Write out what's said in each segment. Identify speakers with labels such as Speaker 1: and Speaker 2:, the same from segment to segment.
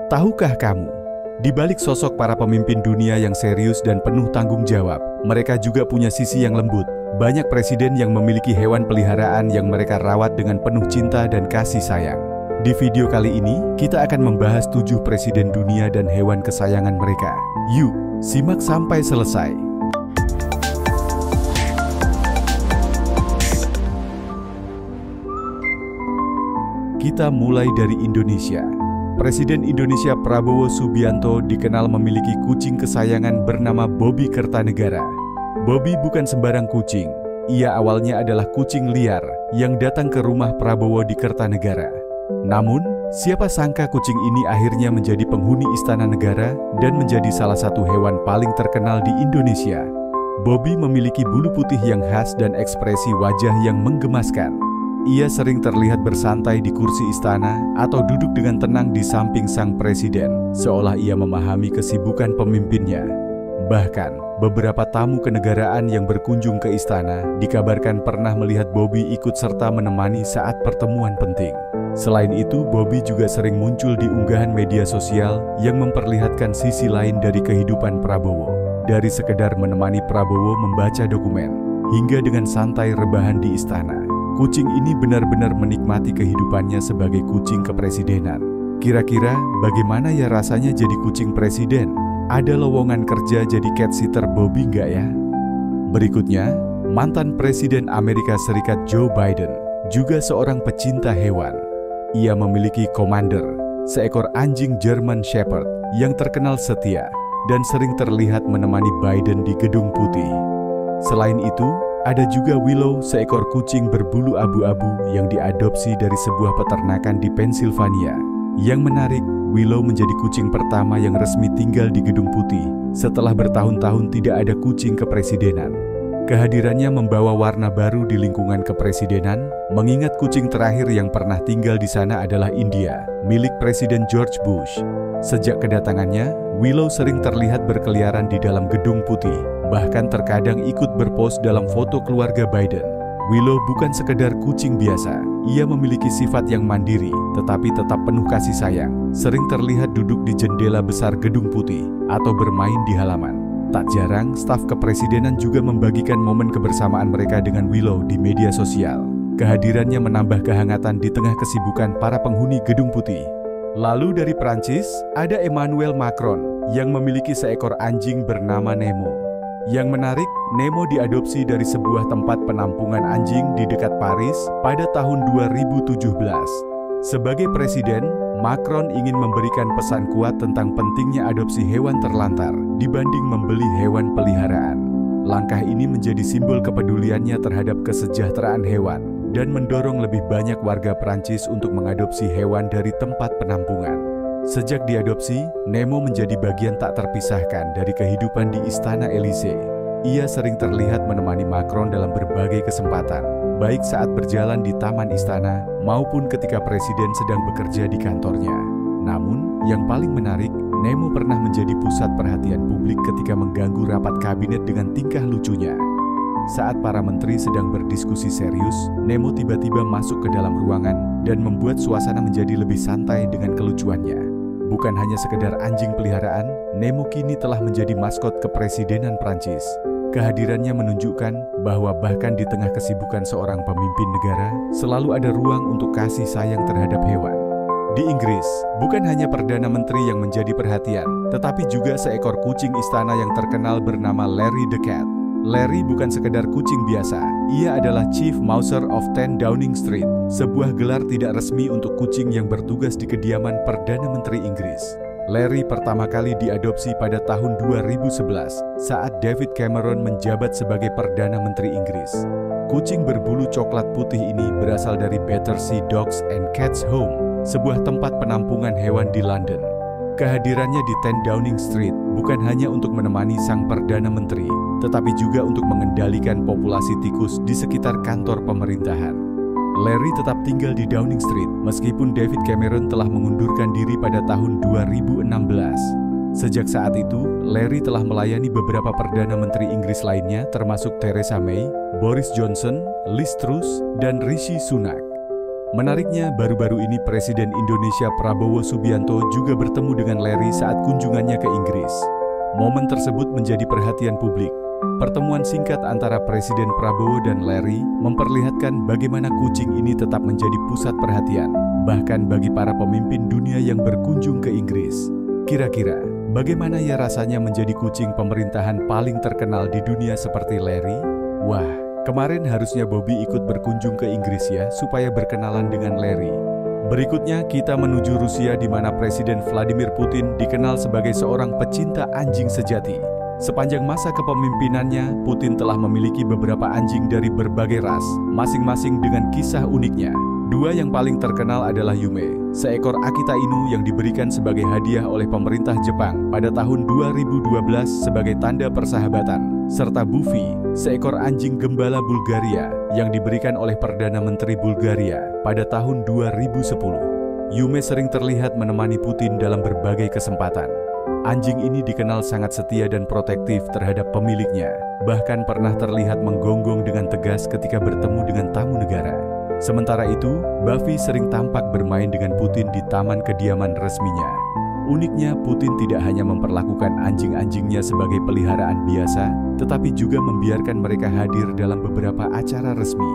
Speaker 1: Tahukah kamu, di balik sosok para pemimpin dunia yang serius dan penuh tanggung jawab, mereka juga punya sisi yang lembut. Banyak presiden yang memiliki hewan peliharaan yang mereka rawat dengan penuh cinta dan kasih sayang. Di video kali ini, kita akan membahas 7 presiden dunia dan hewan kesayangan mereka. Yuk, simak sampai selesai. Kita mulai dari Indonesia. Presiden Indonesia Prabowo Subianto dikenal memiliki kucing kesayangan bernama Bobby Kertanegara. Bobby bukan sembarang kucing. Ia awalnya adalah kucing liar yang datang ke rumah Prabowo di Kertanegara. Namun, siapa sangka kucing ini akhirnya menjadi penghuni istana negara dan menjadi salah satu hewan paling terkenal di Indonesia. Bobby memiliki bulu putih yang khas dan ekspresi wajah yang menggemaskan. Ia sering terlihat bersantai di kursi istana atau duduk dengan tenang di samping sang presiden, seolah ia memahami kesibukan pemimpinnya. Bahkan, beberapa tamu kenegaraan yang berkunjung ke istana dikabarkan pernah melihat Bobby ikut serta menemani saat pertemuan penting. Selain itu, Bobby juga sering muncul di unggahan media sosial yang memperlihatkan sisi lain dari kehidupan Prabowo. Dari sekedar menemani Prabowo membaca dokumen, hingga dengan santai rebahan di istana. Kucing ini benar-benar menikmati kehidupannya sebagai kucing kepresidenan. Kira-kira bagaimana ya rasanya jadi kucing presiden? Ada lowongan kerja jadi cat sitter Bobby nggak ya? Berikutnya, mantan Presiden Amerika Serikat Joe Biden, juga seorang pecinta hewan. Ia memiliki Commander, seekor anjing German Shepherd yang terkenal setia dan sering terlihat menemani Biden di Gedung Putih. Selain itu, ada juga Willow, seekor kucing berbulu abu-abu yang diadopsi dari sebuah peternakan di Pennsylvania. Yang menarik, Willow menjadi kucing pertama yang resmi tinggal di Gedung Putih setelah bertahun-tahun tidak ada kucing kepresidenan. Kehadirannya membawa warna baru di lingkungan kepresidenan, mengingat kucing terakhir yang pernah tinggal di sana adalah India, milik Presiden George Bush. Sejak kedatangannya, Willow sering terlihat berkeliaran di dalam Gedung Putih, bahkan terkadang ikut berpose dalam foto keluarga Biden. Willow bukan sekedar kucing biasa, ia memiliki sifat yang mandiri, tetapi tetap penuh kasih sayang. Sering terlihat duduk di jendela besar Gedung Putih, atau bermain di halaman. Tak jarang, staf kepresidenan juga membagikan momen kebersamaan mereka dengan Willow di media sosial. Kehadirannya menambah kehangatan di tengah kesibukan para penghuni Gedung Putih. Lalu dari Prancis, ada Emmanuel Macron yang memiliki seekor anjing bernama Nemo. Yang menarik, Nemo diadopsi dari sebuah tempat penampungan anjing di dekat Paris pada tahun 2017. Sebagai presiden, Macron ingin memberikan pesan kuat tentang pentingnya adopsi hewan terlantar dibanding membeli hewan peliharaan. Langkah ini menjadi simbol kepeduliannya terhadap kesejahteraan hewan dan mendorong lebih banyak warga Prancis untuk mengadopsi hewan dari tempat penampungan. Sejak diadopsi, Nemo menjadi bagian tak terpisahkan dari kehidupan di Istana Elysee. Ia sering terlihat menemani Macron dalam berbagai kesempatan, baik saat berjalan di taman istana maupun ketika presiden sedang bekerja di kantornya. Namun, yang paling menarik, Nemo pernah menjadi pusat perhatian publik ketika mengganggu rapat kabinet dengan tingkah lucunya. Saat para menteri sedang berdiskusi serius, Nemo tiba-tiba masuk ke dalam ruangan dan membuat suasana menjadi lebih santai dengan kelucuannya. Bukan hanya sekedar anjing peliharaan, Nemo kini telah menjadi maskot kepresidenan Prancis. Kehadirannya menunjukkan bahwa bahkan di tengah kesibukan seorang pemimpin negara, selalu ada ruang untuk kasih sayang terhadap hewan. Di Inggris, bukan hanya Perdana Menteri yang menjadi perhatian, tetapi juga seekor kucing istana yang terkenal bernama Larry the Cat. Larry bukan sekedar kucing biasa, ia adalah Chief Mouser of 10 Downing Street, sebuah gelar tidak resmi untuk kucing yang bertugas di kediaman Perdana Menteri Inggris. Larry pertama kali diadopsi pada tahun 2011 saat David Cameron menjabat sebagai Perdana Menteri Inggris. Kucing berbulu coklat putih ini berasal dari Battersea Dogs and Cats Home, sebuah tempat penampungan hewan di London. Kehadirannya di 10 Downing Street bukan hanya untuk menemani sang Perdana Menteri, tetapi juga untuk mengendalikan populasi tikus di sekitar kantor pemerintahan. Larry tetap tinggal di Downing Street meskipun David Cameron telah mengundurkan diri pada tahun 2016. Sejak saat itu, Larry telah melayani beberapa Perdana Menteri Inggris lainnya termasuk Theresa May, Boris Johnson, Liz Truss, dan Rishi Sunak. Menariknya, baru-baru ini Presiden Indonesia Prabowo Subianto juga bertemu dengan Larry saat kunjungannya ke Inggris. Momen tersebut menjadi perhatian publik. Pertemuan singkat antara Presiden Prabowo dan Larry memperlihatkan bagaimana kucing ini tetap menjadi pusat perhatian, bahkan bagi para pemimpin dunia yang berkunjung ke Inggris. Kira-kira, bagaimana ya rasanya menjadi kucing pemerintahan paling terkenal di dunia seperti Larry? Wah, kemarin harusnya Bobby ikut berkunjung ke Inggris ya, supaya berkenalan dengan Larry. Berikutnya kita menuju Rusia di mana Presiden Vladimir Putin dikenal sebagai seorang pecinta anjing sejati. Sepanjang masa kepemimpinannya, Putin telah memiliki beberapa anjing dari berbagai ras, masing-masing dengan kisah uniknya. Dua yang paling terkenal adalah Yume, seekor Akita Inu yang diberikan sebagai hadiah oleh pemerintah Jepang pada tahun 2012 sebagai tanda persahabatan, serta Buffy, seekor anjing gembala Bulgaria yang diberikan oleh Perdana Menteri Bulgaria pada tahun 2010. Yume sering terlihat menemani Putin dalam berbagai kesempatan. Anjing ini dikenal sangat setia dan protektif terhadap pemiliknya, bahkan pernah terlihat menggonggong dengan tegas ketika bertemu dengan tamu negara. Sementara itu, Buffy sering tampak bermain dengan Putin di taman kediaman resminya. Uniknya, Putin tidak hanya memperlakukan anjing-anjingnya sebagai peliharaan biasa, tetapi juga membiarkan mereka hadir dalam beberapa acara resmi.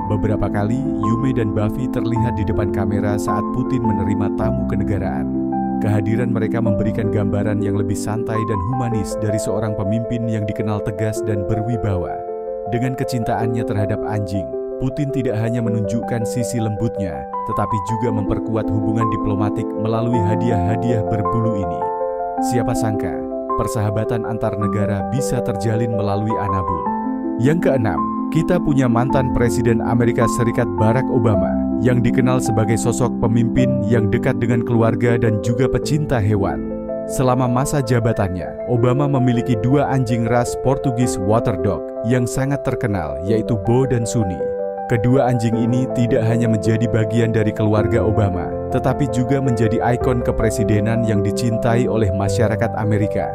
Speaker 1: Beberapa kali, Yume dan Buffy terlihat di depan kamera saat Putin menerima tamu kenegaraan. Kehadiran mereka memberikan gambaran yang lebih santai dan humanis dari seorang pemimpin yang dikenal tegas dan berwibawa. Dengan kecintaannya terhadap anjing, Putin tidak hanya menunjukkan sisi lembutnya, tetapi juga memperkuat hubungan diplomatik melalui hadiah-hadiah berbulu ini. Siapa sangka, persahabatan antar negara bisa terjalin melalui anabul. Yang keenam, kita punya mantan Presiden Amerika Serikat Barack Obama, yang dikenal sebagai sosok pemimpin yang dekat dengan keluarga dan juga pecinta hewan. Selama masa jabatannya, Obama memiliki dua anjing ras Portugis Water Dog yang sangat terkenal, yaitu Bo dan Sunny. Kedua anjing ini tidak hanya menjadi bagian dari keluarga Obama, tetapi juga menjadi ikon kepresidenan yang dicintai oleh masyarakat Amerika.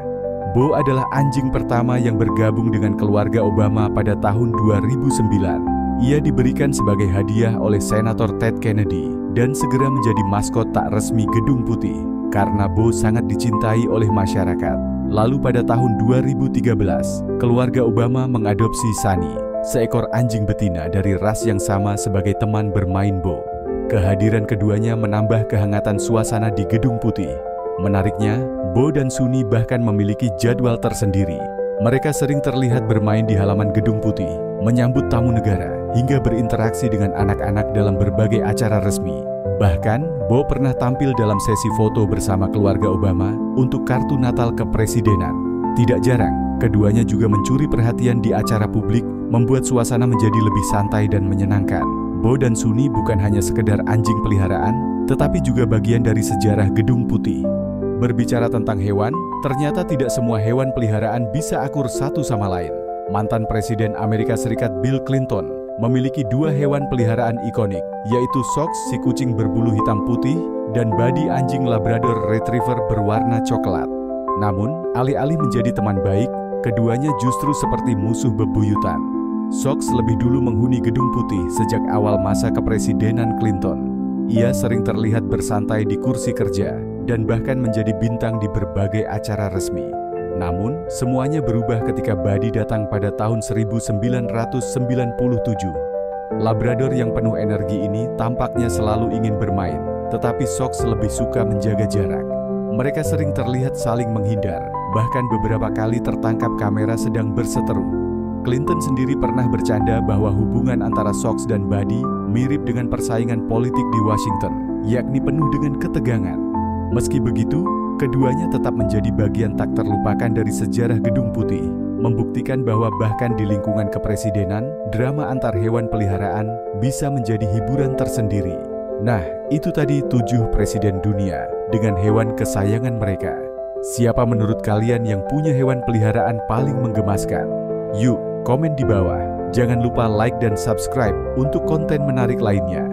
Speaker 1: Bo adalah anjing pertama yang bergabung dengan keluarga Obama pada tahun 2009. Ia diberikan sebagai hadiah oleh Senator Ted Kennedy dan segera menjadi maskot tak resmi Gedung Putih karena Bo sangat dicintai oleh masyarakat. Lalu pada tahun 2013, keluarga Obama mengadopsi Sunny, seekor anjing betina dari ras yang sama sebagai teman bermain Bo. Kehadiran keduanya menambah kehangatan suasana di Gedung Putih. Menariknya, Bo dan Sunny bahkan memiliki jadwal tersendiri. Mereka sering terlihat bermain di halaman Gedung Putih, menyambut tamu negara, hingga berinteraksi dengan anak-anak dalam berbagai acara resmi. Bahkan, Bo pernah tampil dalam sesi foto bersama keluarga Obama untuk kartu Natal kepresidenan. Tidak jarang, keduanya juga mencuri perhatian di acara publik, membuat suasana menjadi lebih santai dan menyenangkan. Bo dan Sunny bukan hanya sekedar anjing peliharaan, tetapi juga bagian dari sejarah Gedung Putih. Berbicara tentang hewan, ternyata tidak semua hewan peliharaan bisa akur satu sama lain. Mantan Presiden Amerika Serikat Bill Clinton memiliki dua hewan peliharaan ikonik, yaitu Sox si kucing berbulu hitam putih dan Buddy anjing Labrador Retriever berwarna coklat. Namun, alih-alih menjadi teman baik, keduanya justru seperti musuh bebuyutan. Sox lebih dulu menghuni Gedung Putih sejak awal masa kepresidenan Clinton. Ia sering terlihat bersantai di kursi kerja dan bahkan menjadi bintang di berbagai acara resmi. Namun, semuanya berubah ketika Buddy datang pada tahun 1997. Labrador yang penuh energi ini tampaknya selalu ingin bermain, tetapi Sox lebih suka menjaga jarak. Mereka sering terlihat saling menghindar, bahkan beberapa kali tertangkap kamera sedang berseteru. Clinton sendiri pernah bercanda bahwa hubungan antara Sox dan Buddy mirip dengan persaingan politik di Washington, yakni penuh dengan ketegangan. Meski begitu, keduanya tetap menjadi bagian tak terlupakan dari sejarah Gedung Putih, membuktikan bahwa bahkan di lingkungan kepresidenan, drama antar hewan peliharaan bisa menjadi hiburan tersendiri. Nah, itu tadi 7 presiden dunia dengan hewan kesayangan mereka. Siapa menurut kalian yang punya hewan peliharaan paling menggemaskan? Yuk, komen di bawah. Jangan lupa like dan subscribe untuk konten menarik lainnya.